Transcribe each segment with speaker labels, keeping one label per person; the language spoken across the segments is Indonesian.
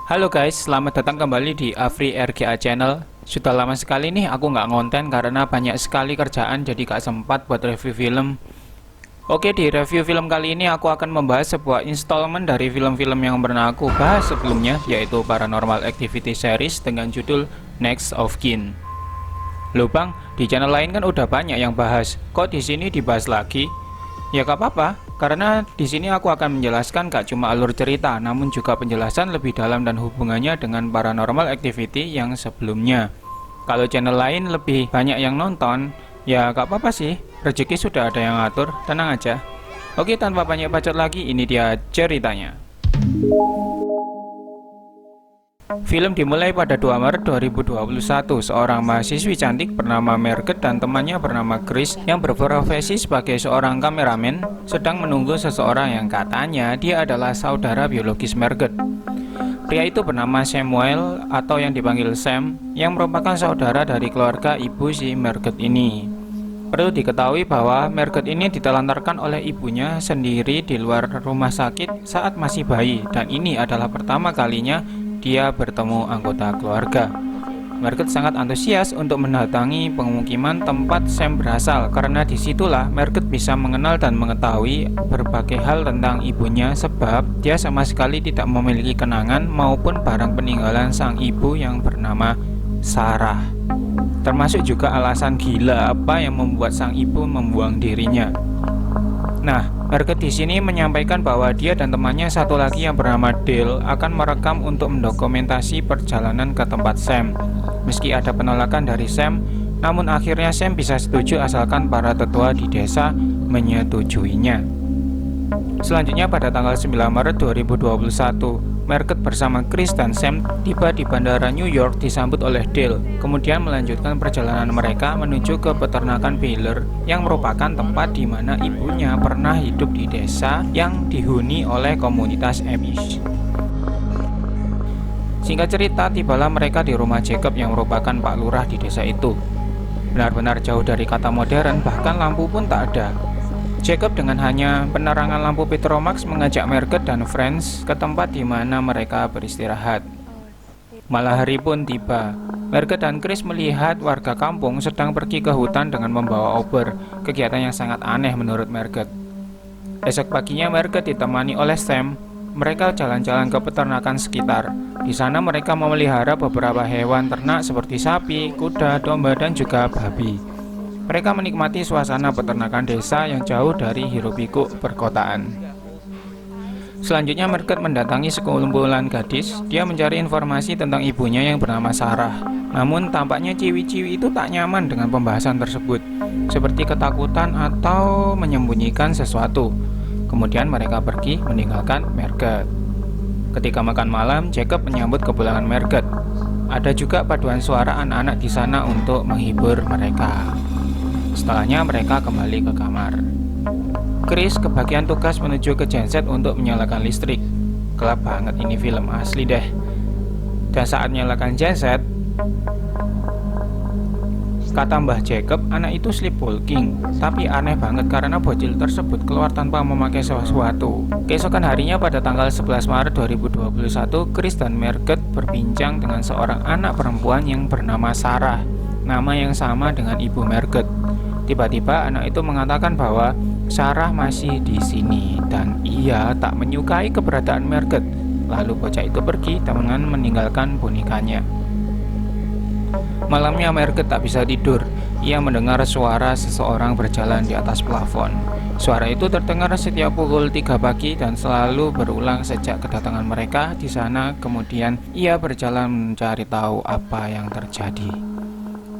Speaker 1: Halo guys, selamat datang kembali di Afri RGA Channel. Sudah lama sekali nih aku nggak ngonten karena banyak sekali kerjaan jadi gak sempat buat review film. Oke, di review film kali ini aku akan membahas sebuah installment dari film-film yang pernah aku bahas sebelumnya, yaitu Paranormal Activity series dengan judul Next of Kin. Loh bang, di channel lain kan udah banyak yang bahas, kok di sini dibahas lagi? Ya gak apa-apa, karena di sini aku akan menjelaskan gak cuma alur cerita, namun juga penjelasan lebih dalam dan hubungannya dengan Paranormal Activity yang sebelumnya. Kalau channel lain lebih banyak yang nonton, ya gak apa-apa sih, rezeki sudah ada yang ngatur, tenang aja. Oke, tanpa banyak bacot lagi, ini dia ceritanya. Film dimulai pada 2 Maret 2021. Seorang mahasiswi cantik bernama Margaret dan temannya bernama Chris yang berprofesi sebagai seorang kameramen sedang menunggu seseorang yang katanya dia adalah saudara biologis Margaret. Pria itu bernama Samuel atau yang dipanggil Sam, yang merupakan saudara dari keluarga ibu si Margaret ini. Perlu diketahui bahwa Margaret ini ditelantarkan oleh ibunya sendiri di luar rumah sakit saat masih bayi, dan ini adalah pertama kalinya dia bertemu anggota keluarga. Margaret sangat antusias untuk mendatangi pemukiman tempat Sam berasal, karena disitulah Margaret bisa mengenal dan mengetahui berbagai hal tentang ibunya, sebab dia sama sekali tidak memiliki kenangan maupun barang peninggalan sang ibu yang bernama Sarah. Termasuk juga alasan gila apa yang membuat sang ibu membuang dirinya. Nah, Margaret di sini menyampaikan bahwa dia dan temannya satu lagi yang bernama Dale akan merekam untuk mendokumentasi perjalanan ke tempat Sam. Meski ada penolakan dari Sam, namun akhirnya Sam bisa setuju asalkan para tetua di desa menyetujuinya. Selanjutnya pada tanggal 9 Maret 2021, Margaret bersama Chris dan Sam tiba di bandara New York disambut oleh Dale, kemudian melanjutkan perjalanan mereka menuju ke peternakan Baylor yang merupakan tempat di mana ibunya pernah hidup di desa yang dihuni oleh komunitas Amish. Singkat cerita, tibalah mereka di rumah Jacob yang merupakan Pak Lurah di desa itu. Benar-benar jauh dari kata modern, bahkan lampu pun tak ada. Jacob dengan hanya penerangan lampu Petromax mengajak Margaret dan Friends ke tempat di mana mereka beristirahat. Malah hari pun tiba. Margaret dan Chris melihat warga kampung sedang pergi ke hutan dengan membawa obor, kegiatan yang sangat aneh menurut Margaret. Esok paginya Margaret ditemani oleh Sam. Mereka jalan-jalan ke peternakan sekitar. Di sana mereka memelihara beberapa hewan ternak seperti sapi, kuda, domba, dan juga babi. Mereka menikmati suasana peternakan desa yang jauh dari hiruk-pikuk perkotaan. Selanjutnya Margaret mendatangi sekumpulan gadis. Dia mencari informasi tentang ibunya yang bernama Sarah. Namun tampaknya ciwi-ciwi itu tak nyaman dengan pembahasan tersebut, seperti ketakutan atau menyembunyikan sesuatu. Kemudian mereka pergi meninggalkan Margaret. Ketika makan malam, Jacob menyambut kepulangan Margaret. Ada juga paduan suara anak-anak di sana untuk menghibur mereka. Setelahnya mereka kembali ke kamar. Chris kebagian tugas menuju ke genset untuk menyalakan listrik. Gelap banget ini film asli deh. Dan saat menyalakan genset, kata Mbah Jacob, anak itu sleepwalking. Tapi aneh banget karena bocil tersebut keluar tanpa memakai sesuatu. Keesokan harinya pada tanggal 11 Maret 2021, Chris dan Margaret berbincang dengan seorang anak perempuan yang bernama Sarah, nama yang sama dengan ibu Margaret. Tiba-tiba anak itu mengatakan bahwa Sarah masih di sini dan ia tak menyukai keberadaan Margaret. Lalu bocah itu pergi dengan meninggalkan bonekanya. Malamnya Margaret tak bisa tidur. Ia mendengar suara seseorang berjalan di atas plafon. Suara itu terdengar setiap pukul 3 pagi dan selalu berulang sejak kedatangan mereka di sana. Kemudian ia berjalan mencari tahu apa yang terjadi.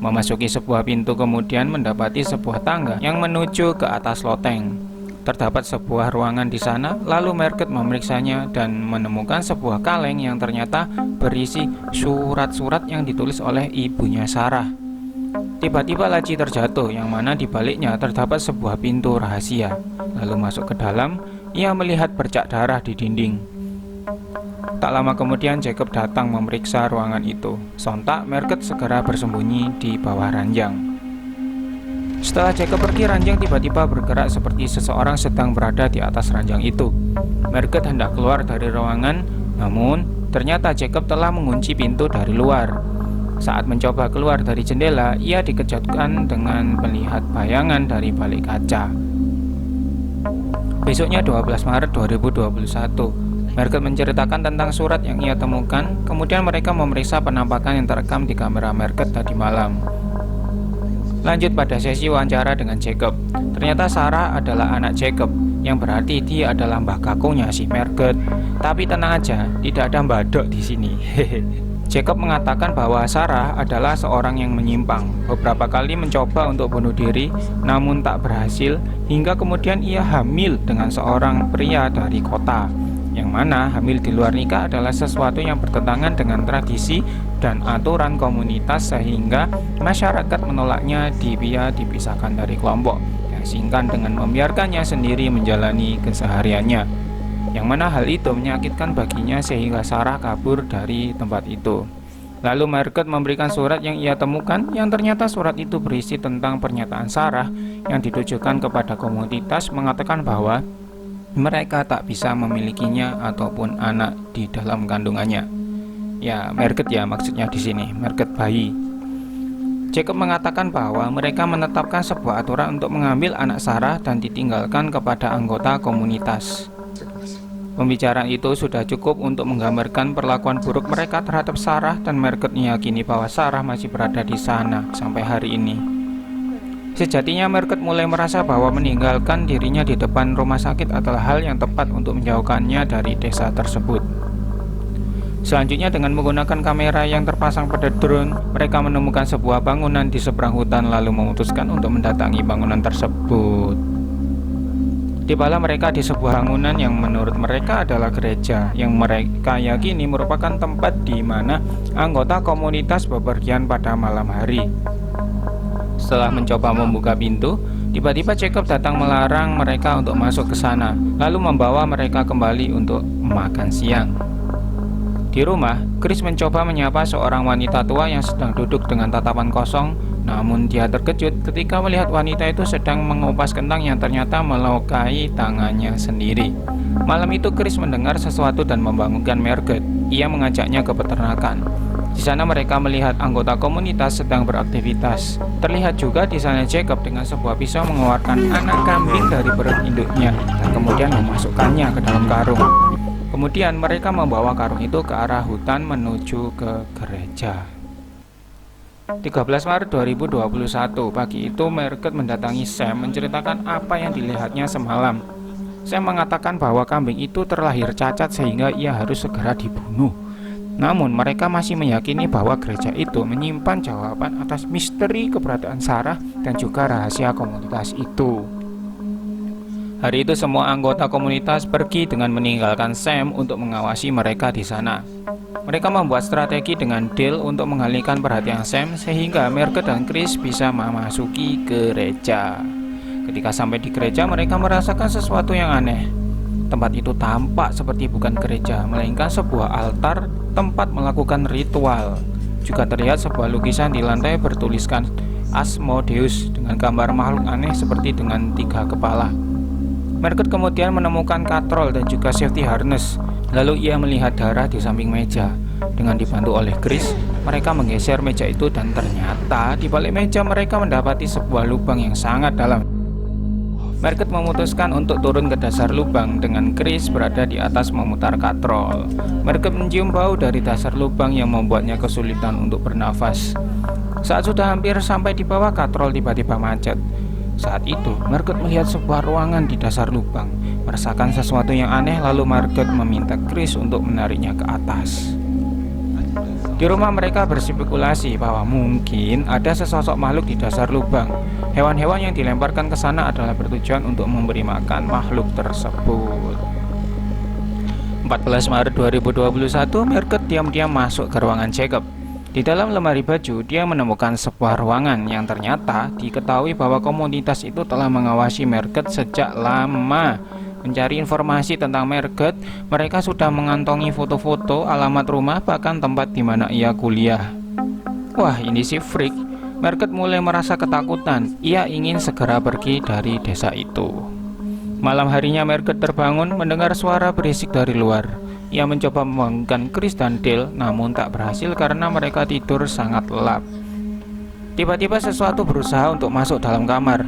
Speaker 1: Memasuki sebuah pintu, kemudian mendapati sebuah tangga yang menuju ke atas loteng. Terdapat sebuah ruangan di sana, lalu Margaret memeriksanya dan menemukan sebuah kaleng yang ternyata berisi surat-surat yang ditulis oleh ibunya Sarah. Tiba-tiba laci terjatuh, yang mana di baliknya terdapat sebuah pintu rahasia. Lalu masuk ke dalam, ia melihat bercak darah di dinding. Tak lama kemudian Jacob datang memeriksa ruangan itu. Sontak Margaret segera bersembunyi di bawah ranjang. Setelah Jacob pergi, ranjang tiba-tiba bergerak seperti seseorang sedang berada di atas ranjang itu. Margaret hendak keluar dari ruangan, namun Ternyata Jacob telah mengunci pintu dari luar. Saat mencoba keluar dari jendela, ia dikejutkan dengan melihat bayangan dari balik kaca. Besoknya 12 Maret 2021, Margaret menceritakan tentang surat yang ia temukan. Kemudian mereka memeriksa penampakan yang terekam di kamera Margaret tadi malam. Lanjut pada sesi wawancara dengan Jacob. Ternyata Sarah adalah anak Jacob, yang berarti dia adalah mbah kakungnya si Margaret. Tapi tenang aja, tidak ada mbadok di sini. Jacob mengatakan bahwa Sarah adalah seorang yang menyimpang. Beberapa kali mencoba untuk bunuh diri, namun tak berhasil, hingga kemudian ia hamil dengan seorang pria dari kota. Yang mana hamil di luar nikah adalah sesuatu yang bertentangan dengan tradisi dan aturan komunitas, sehingga masyarakat menolaknya. Dia dipisahkan dari kelompok yang singkan dengan membiarkannya sendiri menjalani kesehariannya, yang mana hal itu menyakitkan baginya sehingga Sarah kabur dari tempat itu. Lalu Margaret memberikan surat yang ia temukan, yang ternyata surat itu berisi tentang pernyataan Sarah yang ditujukan kepada komunitas, mengatakan bahwa mereka tak bisa memilikinya ataupun anak di dalam kandungannya. Ya, Margaret ya maksudnya di sini, Margaret bayi. Jacob mengatakan bahwa mereka menetapkan sebuah aturan untuk mengambil anak Sarah dan ditinggalkan kepada anggota komunitas. Pembicaraan itu sudah cukup untuk menggambarkan perlakuan buruk mereka terhadap Sarah, dan Margaret meyakini bahwa Sarah masih berada di sana sampai hari ini. Sejatinya Margaret mulai merasa bahwa meninggalkan dirinya di depan rumah sakit adalah hal yang tepat untuk menjauhkannya dari desa tersebut. Selanjutnya, dengan menggunakan kamera yang terpasang pada drone, mereka menemukan sebuah bangunan di seberang hutan lalu memutuskan untuk mendatangi bangunan tersebut. Tibalah mereka di sebuah bangunan yang menurut mereka adalah gereja, yang mereka yakini merupakan tempat di mana anggota komunitas bepergian pada malam hari. Setelah mencoba membuka pintu, tiba-tiba Jacob datang melarang mereka untuk masuk ke sana, lalu membawa mereka kembali untuk makan siang. Di rumah, Chris mencoba menyapa seorang wanita tua yang sedang duduk dengan tatapan kosong, namun dia terkejut ketika melihat wanita itu sedang mengupas kentang yang ternyata melukai tangannya sendiri. Malam itu Chris mendengar sesuatu dan membangunkan Margaret. Ia mengajaknya ke peternakan. Di sana mereka melihat anggota komunitas sedang beraktivitas. Terlihat juga di sana Jacob dengan sebuah pisau mengeluarkan anak kambing dari perut induknya dan kemudian memasukkannya ke dalam karung. Kemudian mereka membawa karung itu ke arah hutan menuju ke gereja. 13 Maret 2021, pagi itu Margaret mendatangi Sam menceritakan apa yang dilihatnya semalam. Sam mengatakan bahwa kambing itu terlahir cacat sehingga ia harus segera dibunuh. Namun mereka masih meyakini bahwa gereja itu menyimpan jawaban atas misteri keberadaan Sarah dan juga rahasia komunitas itu. Hari itu semua anggota komunitas pergi dengan meninggalkan Sam untuk mengawasi mereka di sana. Mereka membuat strategi dengan Dale untuk mengalihkan perhatian Sam sehingga Margaret dan Chris bisa memasuki gereja. Ketika sampai di gereja, mereka merasakan sesuatu yang aneh. Tempat itu tampak seperti bukan gereja, melainkan sebuah altar tempat melakukan ritual. Juga terlihat sebuah lukisan di lantai bertuliskan Asmodeus dengan gambar makhluk aneh seperti dengan 3 kepala. Margaret kemudian menemukan katrol dan juga safety harness. Lalu ia melihat darah di samping meja. Dengan dibantu oleh Chris, mereka menggeser meja itu dan ternyata di balik meja mereka mendapati sebuah lubang yang sangat dalam. Margaret memutuskan untuk turun ke dasar lubang dengan Chris berada di atas memutar katrol. Margaret mencium bau dari dasar lubang yang membuatnya kesulitan untuk bernafas. Saat sudah hampir sampai di bawah, katrol tiba-tiba macet. Saat itu, Margaret melihat sebuah ruangan di dasar lubang. Merasakan sesuatu yang aneh, lalu Margaret meminta Chris untuk menariknya ke atas. Di rumah mereka berspekulasi bahwa mungkin ada sesosok makhluk di dasar lubang. Hewan-hewan yang dilemparkan ke sana adalah bertujuan untuk memberi makan makhluk tersebut. 14 Maret 2021, Margaret diam-diam masuk ke ruangan Jacob. Di dalam lemari baju, dia menemukan sebuah ruangan yang ternyata diketahui bahwa komunitas itu telah mengawasi Margaret sejak lama. Mencari informasi tentang Margaret, mereka sudah mengantongi foto-foto, alamat rumah, bahkan tempat di mana ia kuliah. Wah, ini si freak. Margaret mulai merasa ketakutan. Ia ingin segera pergi dari desa itu. Malam harinya Margaret terbangun mendengar suara berisik dari luar. Ia mencoba membangunkan Chris dan Dale, namun tak berhasil karena mereka tidur sangat lelap. Tiba-tiba sesuatu berusaha untuk masuk dalam kamar.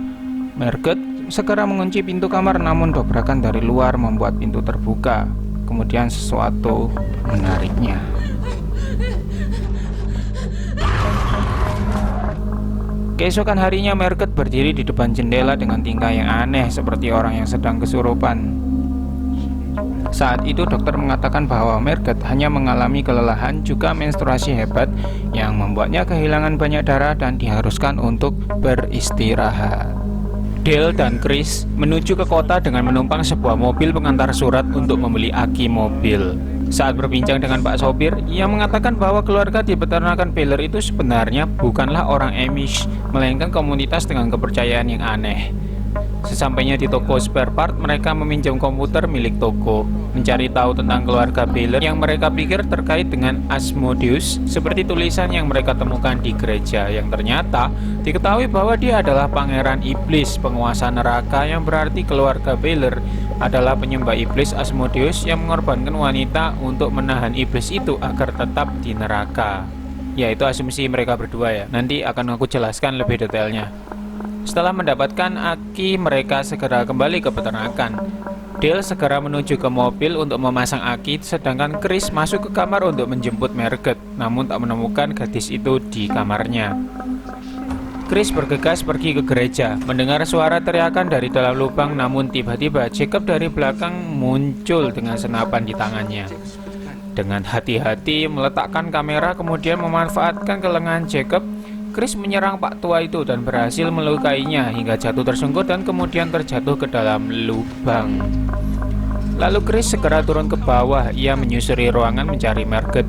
Speaker 1: Margaret segera mengunci pintu kamar, namun dobrakan dari luar membuat pintu terbuka. Kemudian sesuatu menariknya. Keesokan harinya Margaret berdiri di depan jendela dengan tingkah yang aneh seperti orang yang sedang kesurupan. Saat itu dokter mengatakan bahwa Margaret hanya mengalami kelelahan juga menstruasi hebat yang membuatnya kehilangan banyak darah dan diharuskan untuk beristirahat. Dale dan Chris menuju ke kota dengan menumpang sebuah mobil pengantar surat untuk membeli aki mobil. Saat berbincang dengan Pak Sopir, ia mengatakan bahwa keluarga di peternakan Baylor itu sebenarnya bukanlah orang Amish, melainkan komunitas dengan kepercayaan yang aneh. Sesampainya di toko spare part, mereka meminjam komputer milik toko, mencari tahu tentang keluarga Baylor yang mereka pikir terkait dengan Asmodeus, seperti tulisan yang mereka temukan di gereja, yang ternyata diketahui bahwa dia adalah pangeran iblis, penguasa neraka, yang berarti keluarga Baylor adalah penyembah iblis Asmodeus yang mengorbankan wanita untuk menahan iblis itu agar tetap di neraka. Ya, itu asumsi mereka berdua ya. Nanti akan aku jelaskan lebih detailnya. Setelah mendapatkan aki, mereka segera kembali ke peternakan. Dale segera menuju ke mobil untuk memasang aki, sedangkan Chris masuk ke kamar untuk menjemput Margaret, namun tak menemukan gadis itu di kamarnya. Chris bergegas pergi ke gereja, mendengar suara teriakan dari dalam lubang, namun tiba-tiba Jacob dari belakang muncul dengan senapan di tangannya. Dengan hati-hati meletakkan kamera, kemudian memanfaatkan kelengahan Jacob, Chris menyerang Pak Tua itu dan berhasil melukainya hingga jatuh tersungkur dan kemudian terjatuh ke dalam lubang. Lalu Chris segera turun ke bawah. Ia menyusuri ruangan mencari Margaret.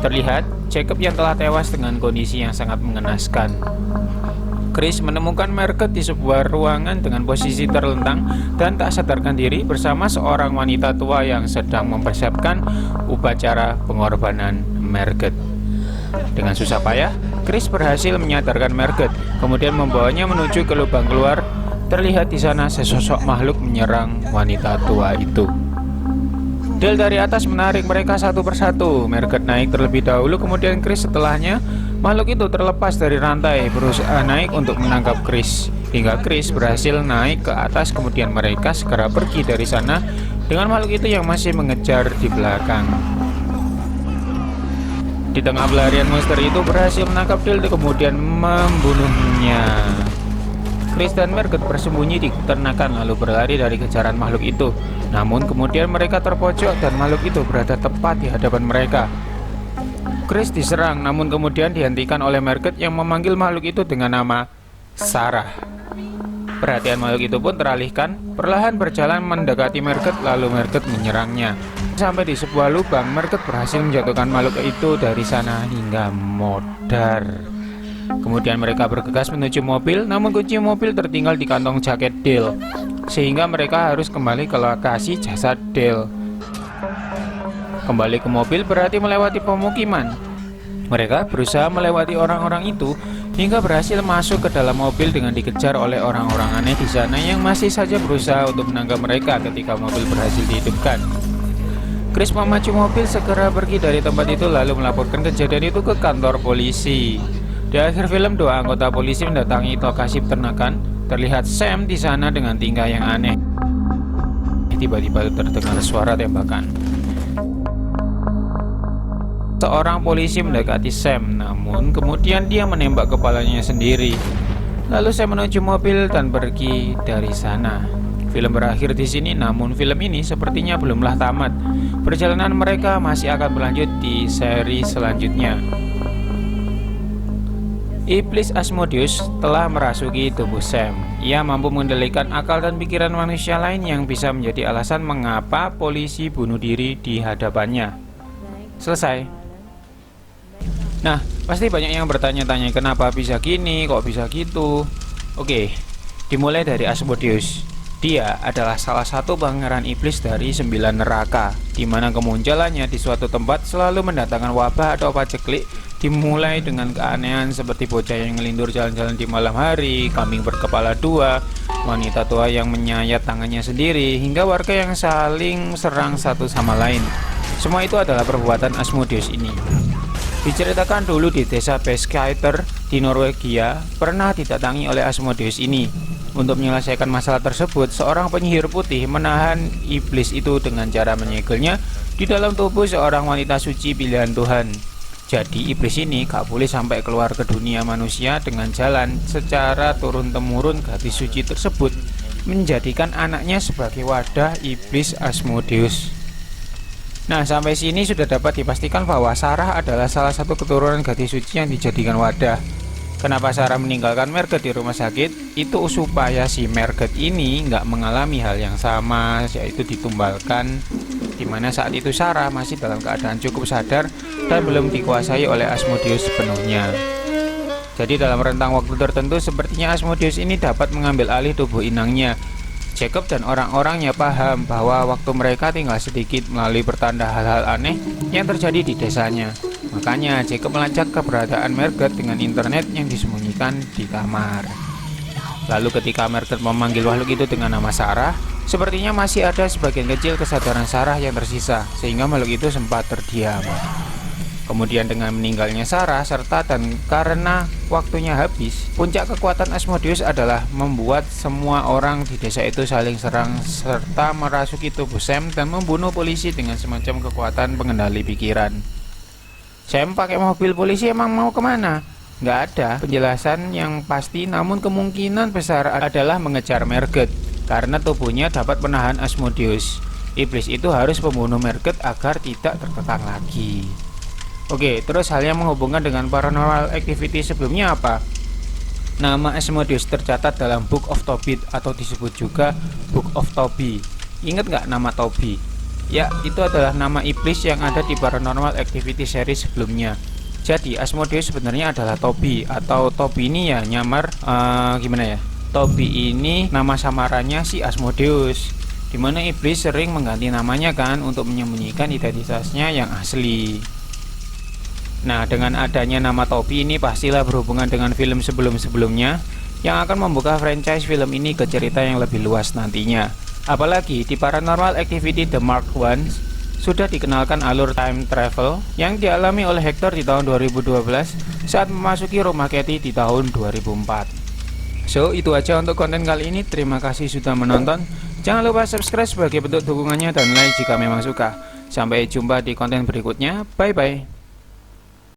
Speaker 1: Terlihat Jacob yang telah tewas dengan kondisi yang sangat mengenaskan. Chris menemukan Margaret di sebuah ruangan dengan posisi terlentang dan tak sadarkan diri bersama seorang wanita tua yang sedang mempersiapkan upacara pengorbanan Margaret. Dengan susah payah, Chris berhasil menyadarkan Margaret, kemudian membawanya menuju ke lubang keluar. Terlihat di sana sesosok makhluk menyerang wanita tua itu. Dale dari atas menarik mereka satu persatu. Margaret naik terlebih dahulu, kemudian Chris setelahnya. Makhluk itu terlepas dari rantai, berusaha naik untuk menangkap Chris. Hingga Chris berhasil naik ke atas, kemudian mereka segera pergi dari sana dengan makhluk itu yang masih mengejar di belakang. Di tengah pelarian monster itu berhasil menangkap Dale kemudian membunuhnya. Chris dan Margaret bersembunyi di peternakan lalu berlari dari kejaran makhluk itu. Namun kemudian mereka terpojok dan makhluk itu berada tepat di hadapan mereka. Chris diserang, namun kemudian dihentikan oleh Margaret yang memanggil makhluk itu dengan nama Sarah. Perhatian makhluk itu pun teralihkan, perlahan berjalan mendekati Margaret lalu Margaret menyerangnya. Sampai di sebuah lubang, Margaret berhasil menjatuhkan makhluk itu dari sana hingga modar. Kemudian mereka bergegas menuju mobil, namun kunci mobil tertinggal di kantong jaket Dale, sehingga mereka harus kembali ke lokasi jasad Dale. Kembali ke mobil berarti melewati pemukiman. Mereka berusaha melewati orang-orang itu hingga berhasil masuk ke dalam mobil dengan dikejar oleh orang-orang aneh di sana yang masih saja berusaha untuk menangkap mereka ketika mobil berhasil dihidupkan. Chris memacu mobil segera pergi dari tempat itu lalu melaporkan kejadian itu ke kantor polisi. Di akhir film, dua anggota polisi mendatangi lokasi peternakan. Terlihat Sam di sana dengan tingkah yang aneh. Tiba-tiba terdengar suara tembakan. Seorang polisi mendekati Sam, namun kemudian dia menembak kepalanya sendiri. Lalu Sam menuju mobil dan pergi dari sana. Film berakhir di sini, namun film ini sepertinya belumlah tamat. Perjalanan mereka masih akan berlanjut di seri selanjutnya. Iblis Asmodeus telah merasuki tubuh Sam. Ia mampu mengendalikan akal dan pikiran manusia lain yang bisa menjadi alasan mengapa polisi bunuh diri di hadapannya. Selesai. Nah, pasti banyak yang bertanya-tanya kenapa bisa gini, kok bisa gitu. Oke, dimulai dari Asmodeus. Dia adalah salah satu pangeran iblis dari 9 neraka, di mana kemunculannya di suatu tempat selalu mendatangkan wabah atau paceklik. Dimulai dengan keanehan seperti bocah yang ngelindur jalan-jalan di malam hari, kambing berkepala dua, wanita tua yang menyayat tangannya sendiri, hingga warga yang saling serang satu sama lain. Semua itu adalah perbuatan Asmodeus ini. Diceritakan dulu di desa Beskaiter di Norwegia pernah didatangi oleh Asmodeus ini. Untuk menyelesaikan masalah tersebut, seorang penyihir putih menahan iblis itu dengan cara menyegelnya di dalam tubuh seorang wanita suci pilihan Tuhan. Jadi iblis ini gak boleh sampai keluar ke dunia manusia dengan jalan secara turun-temurun. Gadis suci tersebut menjadikan anaknya sebagai wadah iblis Asmodeus. Nah, sampai sini sudah dapat dipastikan bahwa Sarah adalah salah satu keturunan gadis suci yang dijadikan wadah. Kenapa Sarah meninggalkan Margaret di rumah sakit? Itu supaya si Margaret ini nggak mengalami hal yang sama, yaitu ditumbalkan, dimana saat itu Sarah masih dalam keadaan cukup sadar dan belum dikuasai oleh Asmodeus sepenuhnya. Jadi dalam rentang waktu tertentu sepertinya Asmodeus ini dapat mengambil alih tubuh inangnya. Jacob dan orang-orangnya paham bahwa waktu mereka tinggal sedikit melalui pertanda hal-hal aneh yang terjadi di desanya. Makanya Jacob melacak keberadaan Margaret dengan internet yang disembunyikan di kamar. Lalu ketika Margaret memanggil makhluk itu dengan nama Sarah, sepertinya masih ada sebagian kecil kesadaran Sarah yang tersisa, sehingga makhluk itu sempat terdiam. Kemudian dengan meninggalnya Sarah serta dan karena waktunya habis, puncak kekuatan Asmodeus adalah membuat semua orang di desa itu saling serang serta merasuki tubuh Sam dan membunuh polisi dengan semacam kekuatan pengendali pikiran. Sam pakai mobil polisi emang mau kemana? Nggak ada penjelasan yang pasti, namun kemungkinan besar adalah mengejar Margaret karena tubuhnya dapat menahan Asmodeus. Iblis itu harus membunuh Margaret agar tidak terkekang lagi. Oke, terus hal yang menghubungkan dengan paranormal activity sebelumnya apa? Nama Asmodeus tercatat dalam Book of Tobit atau disebut juga Book of Toby. Ingat nggak nama Toby? Ya, itu adalah nama iblis yang ada di paranormal activity series sebelumnya. Jadi Asmodeus sebenarnya adalah Toby, atau Toby ini ya nyamar gimana ya? Toby ini nama samarannya si Asmodeus, dimana iblis sering mengganti namanya kan untuk menyembunyikan identitasnya yang asli. Nah, dengan adanya nama Toby ini pastilah berhubungan dengan film sebelum-sebelumnya yang akan membuka franchise film ini ke cerita yang lebih luas nantinya. Apalagi di Paranormal Activity The Mark I sudah dikenalkan alur time travel yang dialami oleh Hector di tahun 2012 saat memasuki rumah Katie di tahun 2004. So, itu aja untuk konten kali ini. Terima kasih sudah menonton. Jangan lupa subscribe sebagai bentuk dukungannya dan like jika memang suka. Sampai jumpa di konten berikutnya. Bye bye.